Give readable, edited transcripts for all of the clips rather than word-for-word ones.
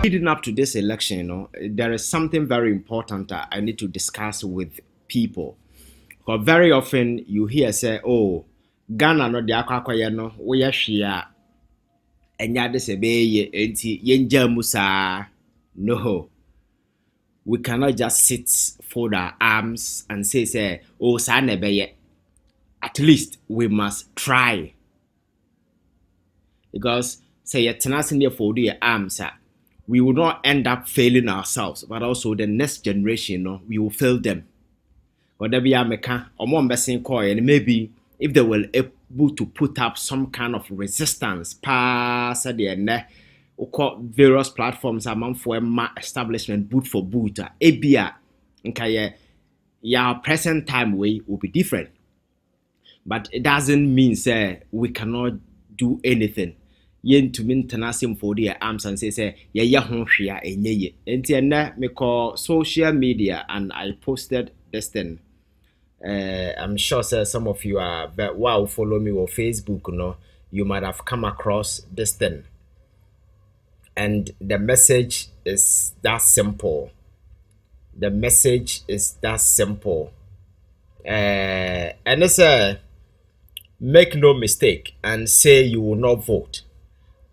Leading up to this election, there is something very important that I need to discuss with people. Because very often you hear say, "Oh, Ghana no de akwakoye no, we hwea enya de se be enti yenja musa." No, we cannot just sit, fold our arms, and say, "Oh, sa na be." At least we must try, because say you tenacity there for your arms. We will not end up failing ourselves, but also the next generation, we will fail them. Whatever you make, and maybe if they were able to put up some kind of resistance, pass the various platforms among for establishment boot for boot, ABA, okay, your present time way will be different. But it doesn't mean say we cannot do anything. Yen to mean tenasim for the arms and say ya ho hwea enye ye. Enti na me call social media and I posted this thing. I'm sure sir, some of you are wow follow me on Facebook, you might have come across this thing. And the message is that simple. The message is that simple. And it's make no mistake and say you will not vote.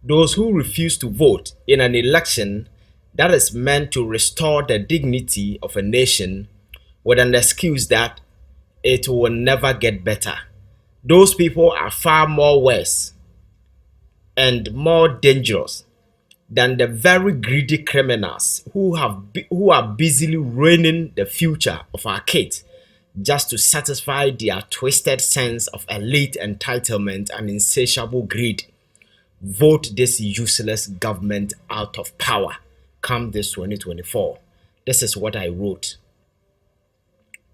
Those who refuse to vote in an election that is meant to restore the dignity of a nation with an excuse that it will never get better. Those people are far more worse and more dangerous than the very greedy criminals who are busily ruining the future of our kids just to satisfy their twisted sense of elite entitlement and insatiable greed. Vote this useless government out of power come this 2024. This is what I wrote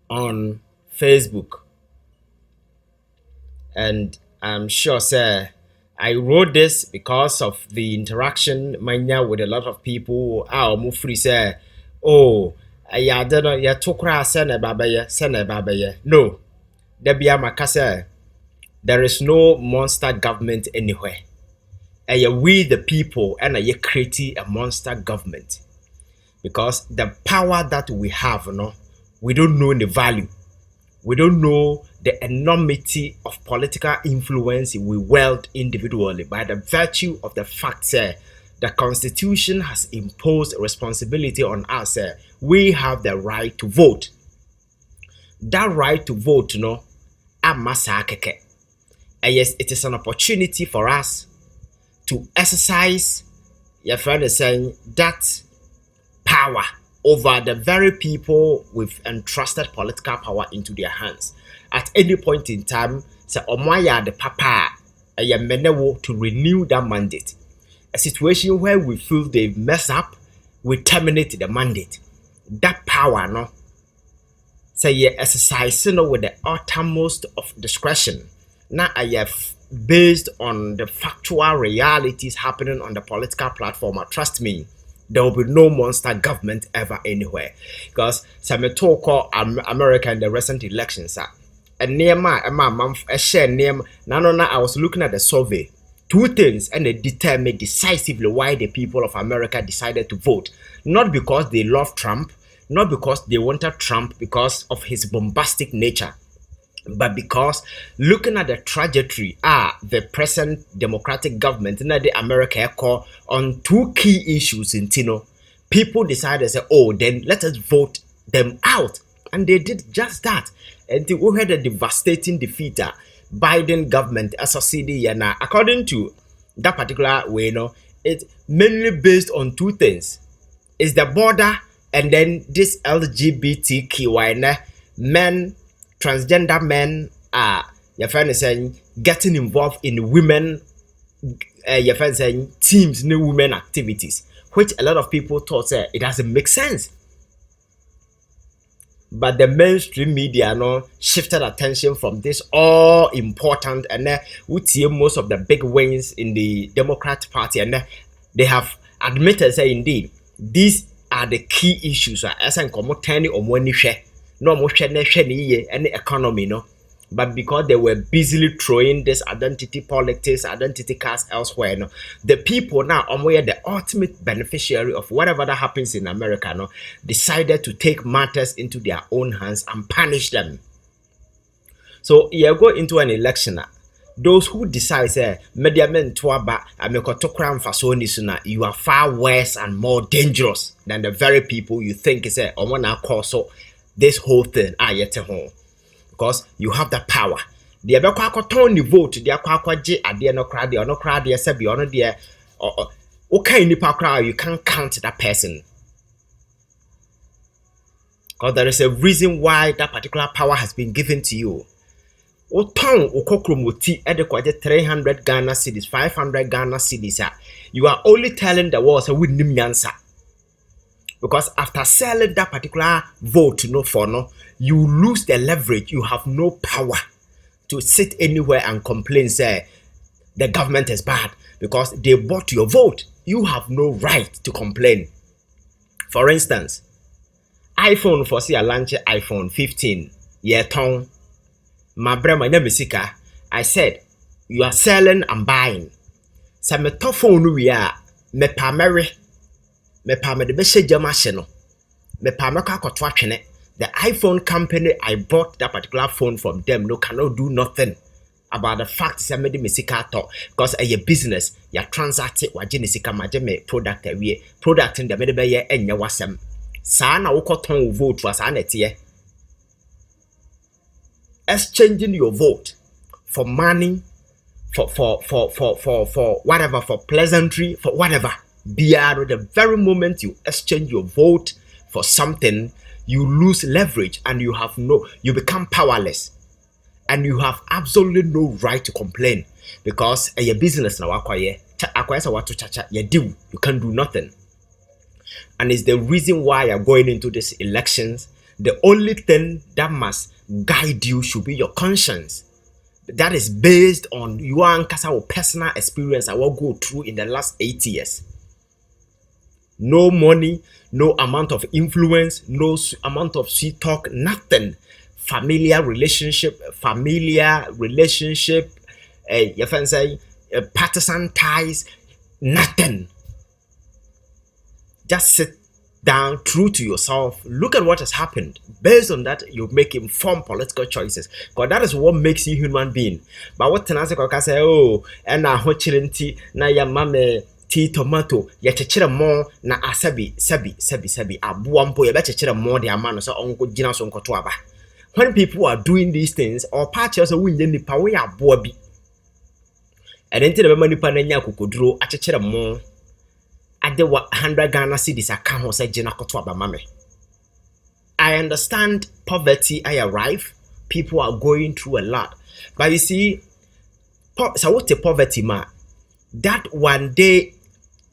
on Facebook. And I'm sure, sir, I wrote this because of the interaction with a lot of people. Say, oh, I don't know, ya tokra sene babaya. No, there is no monster government anywhere. We the people and create a monster government, because the power that we have, we don't know the value. We don't know the enormity of political influence we wield individually by the virtue of the fact that the Constitution has imposed a responsibility on us. We have the right to vote. That right to vote, yes, it is an opportunity for us to exercise, your friend is saying, that power over the very people with entrusted political power into their hands. At any point in time, say Omaya the papa to renew that mandate. A situation where we feel they've messed up, we terminate the mandate. That power, say you exercise with the uttermost of discretion. Now I have based on the factual realities happening on the political platform. Trust me, there will be no monster government ever anywhere. Because some talk of America in the recent elections, and near I was looking at the survey. Two things, and they determined decisively why the people of America decided to vote. Not because they love Trump, not because they wanted Trump because of his bombastic nature, but because looking at the trajectory the present democratic government in the America call on two key issues in Tino, people decided to say, oh, then let us vote them out. And they did just that. And we had a devastating defeat. Biden government associated, and according to that particular way, it's mainly based on two things. It's the border, and then this LGBTQI men, transgender men are your friend is saying getting involved in women your friend saying teams, new women activities, which a lot of people thought it doesn't make sense. But the mainstream media shifted attention from this all important, and we see most of the big wins in the Democrat Party, and they have admitted say indeed these are the key issues as and come tiny or money share no more share any economy But because they were busily throwing this identity politics, identity cards elsewhere, no, the people now, the ultimate beneficiary of whatever that happens in America, no, decided to take matters into their own hands and punish them. So you go into an election. Those who decide media men tuaba you are far worse and more dangerous than the very people you think is cause this whole thing because you have the power. The turn the vote, you can't count that person. Because there is a reason why that particular power has been given to you. Otong ukokromoti edekwaje 300 Ghana cedis, 500 Ghana cedis. You are only telling the world we nim nyansa. Because after selling that particular vote you lose the leverage. You have no power to sit anywhere and complain, say the government is bad because they bought your vote. You have no right to complain. For instance, iPhone for see a launch iPhone 15 year tong. My brother, I said, you are selling and buying. So me to phone we are me pa me the best machine. Me pa me the iPhone company I bought that particular phone from them cannot do nothing about the fact that me the mesika talk because a business you transact it waje nisika maje me product away product in the me be ye enya wasem sa na wo koton vote was anete exchanging your vote for money, for whatever, for pleasantry, for whatever. The very moment you exchange your vote for something, you lose leverage and you become powerless. And you have absolutely no right to complain because your business now you can't do nothing. And it's the reason why you're going into these elections. The only thing that must guide you should be your conscience. That is based on your personal experience I will go through in the last 8 years. No money, no amount of influence, no amount of sweet talk, nothing. Familiar relationship, partisan ties, nothing. Just sit down, true to yourself, look at what has happened. Based on that, you make informed political choices. Because that is what makes you human being. But what Tanase Koka say, oh, and na hochilinti, na ya mame tea tomato, ya chechira more na asabi, sebi, abuampo, ya chechira more the amano, so onko jina so onko tuaba. When people are doing these things, or party also win the power ya boabi. And then the money panenya kukodro, a chechira more. At the 100 Ghana cedis account say jina koto abamame. I understand poverty I arrive. People are going through a lot. But you see, so what the poverty ma? That one day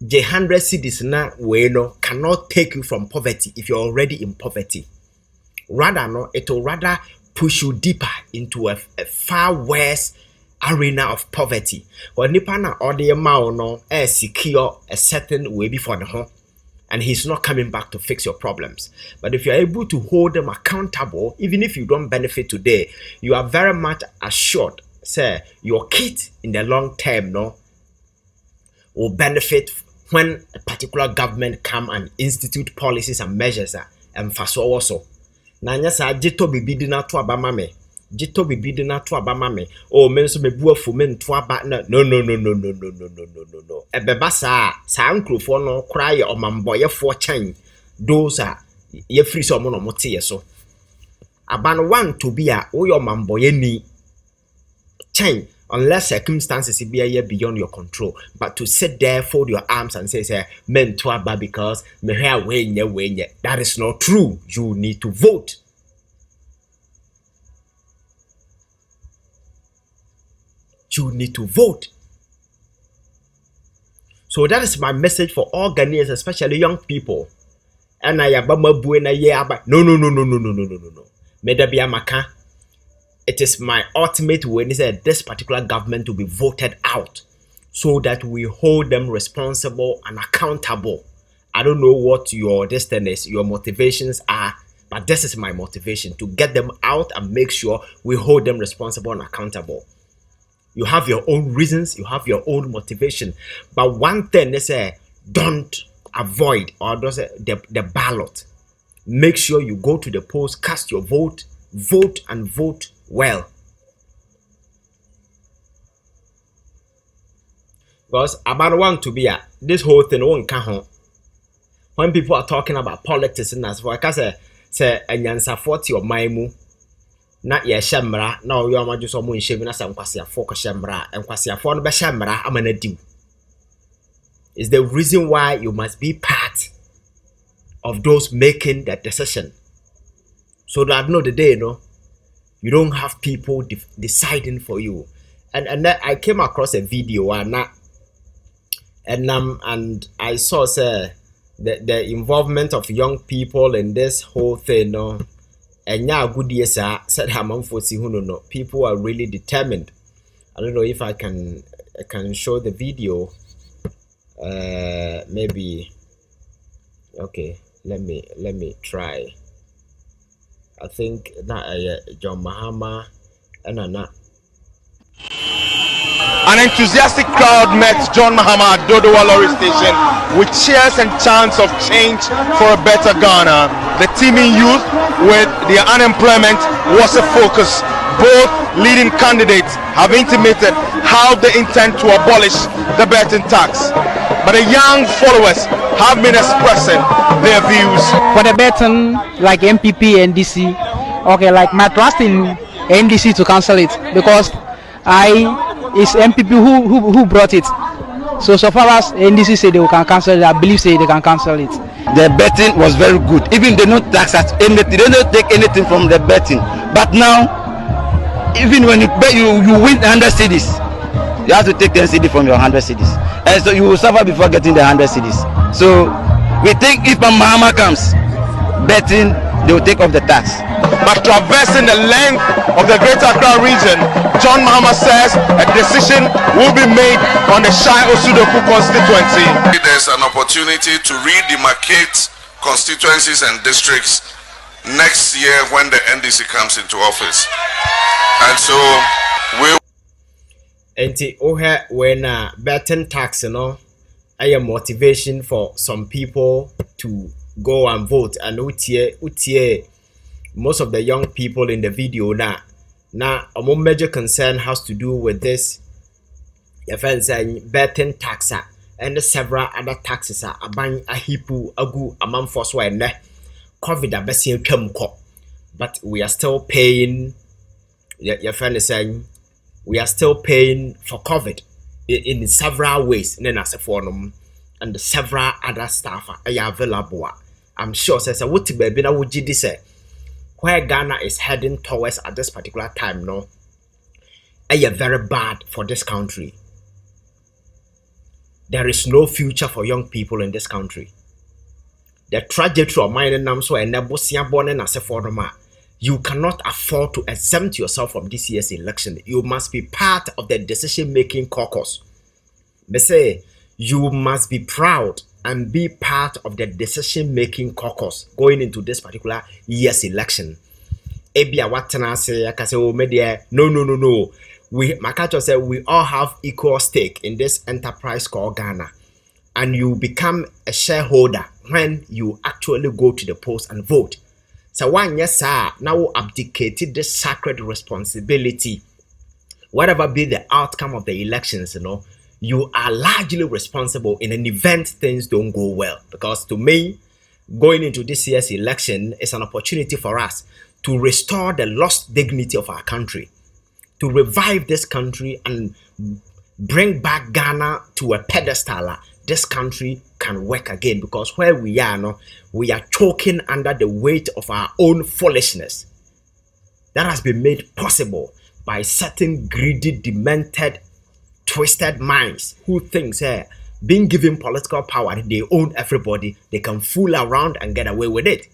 the 100 cedis na weno cannot take you from poverty if you're already in poverty. Rather, it will rather push you deeper into a far worse arena of poverty. When Nipana or the amount secure a certain way before the home, and he's not coming back to fix your problems. But if you're able to hold them accountable, even if you don't benefit today, you are very much assured, say, your kid in the long term will benefit when a particular government come and institute policies and measures and faso also. Nanya sa jito bibidi na to abamame. Jito bibidi na to abamame. Oh, menso me buafu men to aba no. Ebeba sa nkrofo no cry or mamboye for chan. Those are ye free so mo no mote yeso. Aban one to be a your mamboye ni chan unless circumstances be a beyond your control. But to sit there, fold your arms and say men to aba because me hair when that is not true. You need to vote. You need to vote. So that is my message for all Ghanaians, especially young people. And I abama buena ye aba. No. Medabia maka. It is my ultimate way that this particular government to be voted out so that we hold them responsible and accountable. I don't know what your destinies, your motivations are, But this is my motivation, to get them out and make sure we hold them responsible and accountable. You have your own reasons, you have your own motivation. But one thing they say, don't avoid or the ballot. Make sure you go to the polls, cast your vote, vote and vote well. Because about want to be this whole thing won't come. When people are talking about politics and as well, I say a nyansa 40 or maimu. Na ye shamra na oyo amaju so mo nhye bi na sa nkwase afo ko shamra enkwase afo no be shamra amana diw is the reason why you must be part of those making that decision, so that at the end of the day, you don't have people deciding for you. And I came across a video and I saw the involvement of young people in this whole thing, and yeah, good years said people are really determined. I don't know if I can show the video. Maybe okay, let me try. I think John Mahama and Anna. An enthusiastic crowd met John Mahama at Dodowa Lorry Station with cheers and chants of change for a better Ghana. The teeming youth with their unemployment was a focus. Both leading candidates have intimated how they intend to abolish the betting tax. But the young followers have been expressing their views. For the betting, like MPP and DC, okay, like my trust in NDC to cancel it, because it's MPP who brought it. So far as NDC say they can cancel it, I believe say they can cancel it. The betting was very good. Even they don't tax at anything, they don't take anything from the betting. But now, even when you bet, you win 100 cedis, you have to take 10 cedis from your 100 cedis, and so you will suffer before getting the 100 cedis. So we think if Mahama comes, betting, they will take off the tax. But traversing the length of the Greater Accra region, John Mahama says a decision will be made on the Shai Osudoku constituency. There's an opportunity to redemarcate constituencies and districts next year when the NDC comes into office. And so we when betting tax, a motivation for some people to go and vote. And most of the young people in the video now a more major concern has to do with this betting tax and several other taxes are buying a hipu agu among force when COVID abesi twam. But we are still paying. Your friend is saying we are still paying for COVID in several ways. And the several other stuff are available. I'm sure says what baby na would you say where Ghana is heading towards at this particular time very bad for this country. There is no future for young people in this country. The trajectory of mine and so and born and as a you cannot afford to exempt yourself from this year's election. You must be part of the decision-making caucus. They say you must be proud and be part of the decision-making caucus going into this particular year's election. Ebia watana say I can say media no. Makacho said we all have equal stake in this enterprise called Ghana, and you become a shareholder when you actually go to the polls and vote. So one yes sir, now abdicated this sacred responsibility. Whatever be the outcome of the elections, you are largely responsible in an event things don't go well. Because to me, going into this year's election is an opportunity for us to restore the lost dignity of our country, to revive this country and bring back Ghana to a pedestal. This country can work again, because where we are we are choking under the weight of our own foolishness that has been made possible by certain greedy, demented, twisted minds who think being given political power, they own everybody, they can fool around and get away with it.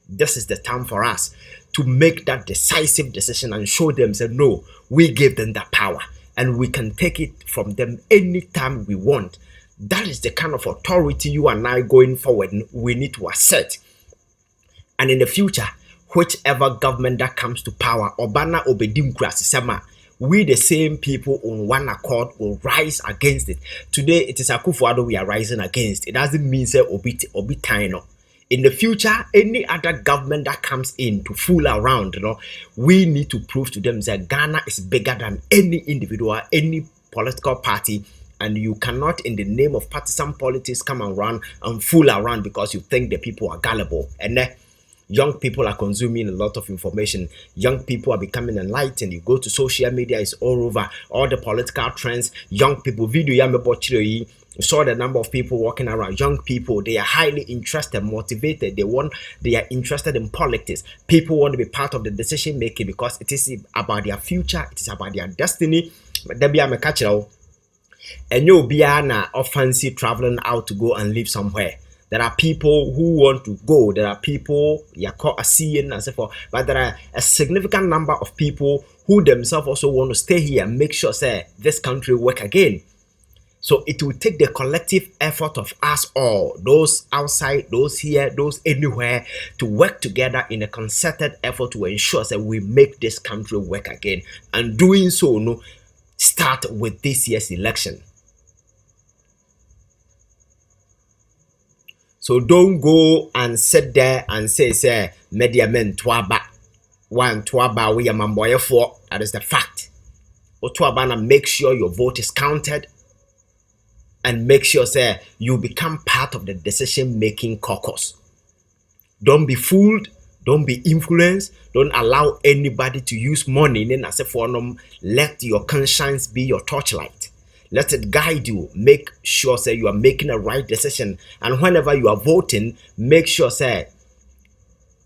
This is the time for us to make that decisive decision and show them no, we give them that power and we can take it from them anytime we want. That is the kind of authority you and I going forward we need to assert. And in the future, whichever government that comes to power, Obana Obedim Krasisema, we the same people on one accord will rise against it. Today it is Akufo-Addo we are rising against. It doesn't mean say obi tino. In the future, any other government that comes in to fool around, we need to prove to them that Ghana is bigger than any individual, any political party, and you cannot, in the name of partisan politics, come around and fool around because you think the people are gullible. And young people are consuming a lot of information. Young people are becoming enlightened. You go to social media, it's all over. All the political trends, young people, video you saw the number of people walking around. Young people, they are highly interested, motivated. They are interested in politics. People want to be part of the decision making because it is about their future. It is about their destiny. But there be a catcher, and you'll be an fancy traveling out to go and live somewhere. There are people who want to go. There are people you call a seeing and so forth. But there are a significant number of people who themselves also want to stay here and make sure say this country work again. So it will take the collective effort of us all, those outside, those here, those anywhere, to work together in a concerted effort to ensure that we make this country work again. And doing so, start with this year's election. So don't go and sit there and say, media men twaba. One twaba we are mamboya for. That is the fact. Or twaba, make sure your vote is counted. And make sure say you become part of the decision-making caucus. Don't be fooled. Don't be influenced. Don't allow anybody to use money. Let your conscience be your torchlight. Let it guide you. Make sure say you are making a right decision. And whenever you are voting, make sure say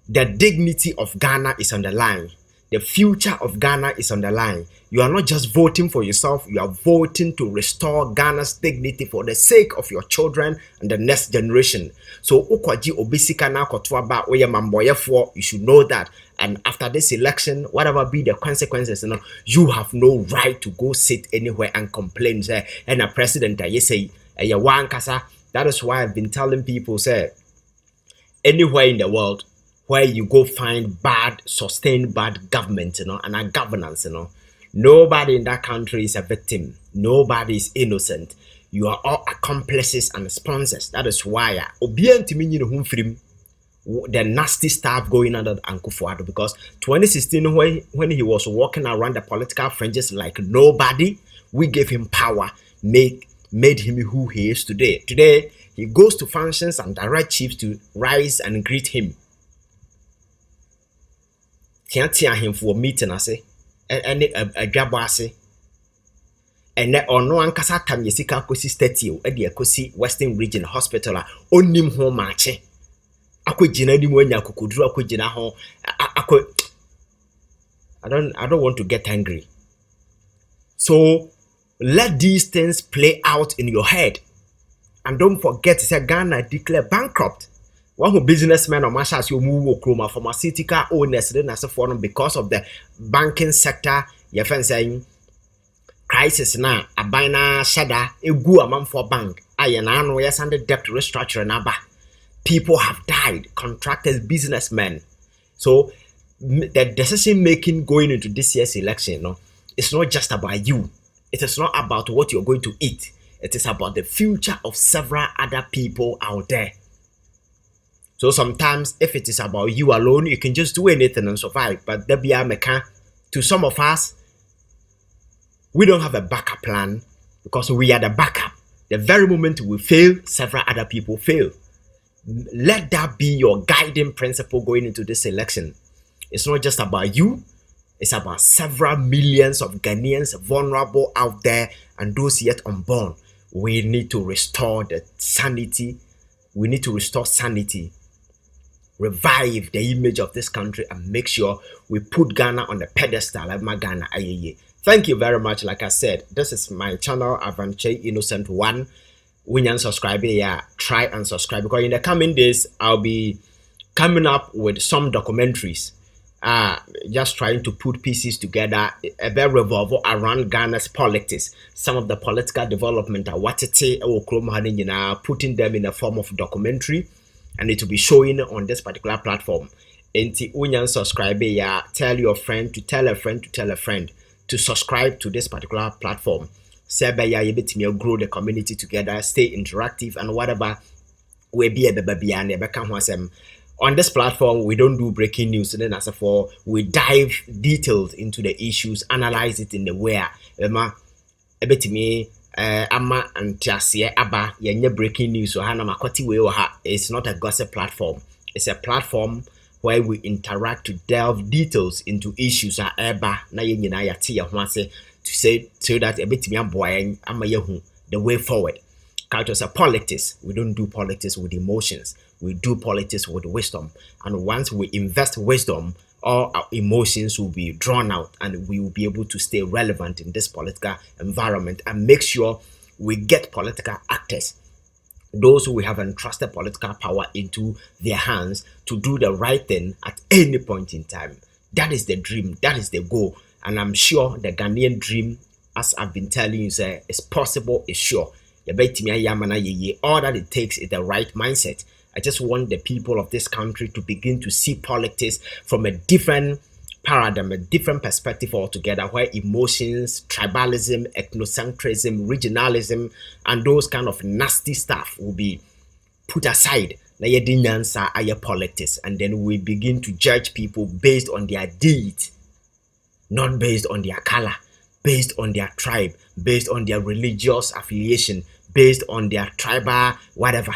the dignity of Ghana is on the line. The future of Ghana is on the line. You are not just voting for yourself, you are voting to restore Ghana's dignity for the sake of your children and the next generation. So, you should know that. And after this election, whatever be the consequences, you have no right to go sit anywhere and complain. Say, and a president, you say, that is why I've been telling people, say, anywhere in the world where you go find sustained bad government, and a governance, nobody in that country is a victim. Nobody is innocent. You are all accomplices and sponsors. That is why the nasty stuff going under Akufo-Addo, because 2016 when he was walking around the political fringes like nobody, we gave him power, made him who he is today. Today he goes to functions and direct chiefs to rise and greet him. Can't hear him for a meeting, I say, and a job, I say. And or no one casa time yesika kosi statue at the Kosi Western Region Hospital, onim home marche. Ako jina di mwenya kukudru ako jina ho. I don't want to get angry. So let these things play out in your head. And don't forget to say Ghana declare bankrupt. One who businessmen or mashas you move kroma pharmaceutical owners then as a forum because of the banking sector. Your friend saying crisis now a bina shada a gu amount for bank. I yes under debt restructuring aba. People have died, contractors, businessmen. So the decision making going into this year's election, it's not just about you. It is not about what you're going to eat. It is about the future of several other people out there. So sometimes if it is about you alone, you can just do anything and survive. But there be a mecha. To some of us, we don't have a backup plan because we are the backup. The very moment we fail, several other people fail. Let that be your guiding principle going into this election. It's not just about you. It's about several millions of Ghanaians vulnerable out there and those yet unborn. We need to restore the sanity. We need to restore sanity. Revive the image of this country and make sure we put Ghana on the pedestal like my Ghana. Thank you very much. Like I said, this is my channel, Avanche Innocent One. When you subscribe here, try and subscribe because in the coming days I'll be coming up with some documentaries. Just trying to put pieces together, a bit revolve around Ghana's politics, some of the political development, putting them in a form of documentary, and it will be showing on this particular platform. Enti unyan subscribe ya, tell your friend to tell a friend to tell a friend to subscribe to this particular platform. Sebe ya yebetimi grow the community together, stay interactive, and whatever we be a baby and on this platform. We don't do breaking news, and then as for we dive detailed into the issues, analyze it in the way ebetimi ama antiasie aba yenye breaking news so hana makoti we ha. It's not a gossip platform. It's a platform where we interact to delve details into issues eba na yenyina yate ye ho ase to say so that ebetimi aboa ama yehu the way forward. Cultures are politics. We don't do politics with emotions. We do politics with wisdom. And once we invest wisdom, all our emotions will be drawn out and we will be able to stay relevant in this political environment and make sure we get political actors, those who have entrusted political power into their hands to do the right thing at any point in time. That is the dream. That is the goal. And I'm sure the Ghanaian dream, as I've been telling you, is possible, is sure. All that it takes is the right mindset. I just want the people of this country to begin to see politics from a different paradigm, a different perspective altogether, where emotions, tribalism, ethnocentrism, regionalism, and those kind of nasty stuff will be put aside. Politics, and then we begin to judge people based on their deeds, not based on their color, based on their tribe, based on their religious affiliation, based on their tribal whatever.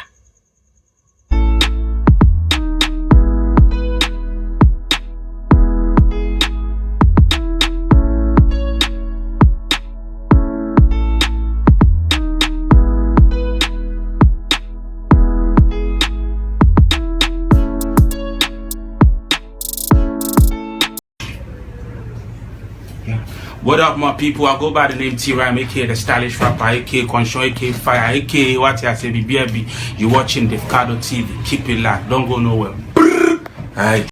What up, my people? I go by the name T-Rhyme, aka the stylish rapper, aka Conscious, aka Fire, aka what I say, BBB. You watching Davcadotv. Keep it locked. Don't go nowhere. Alright.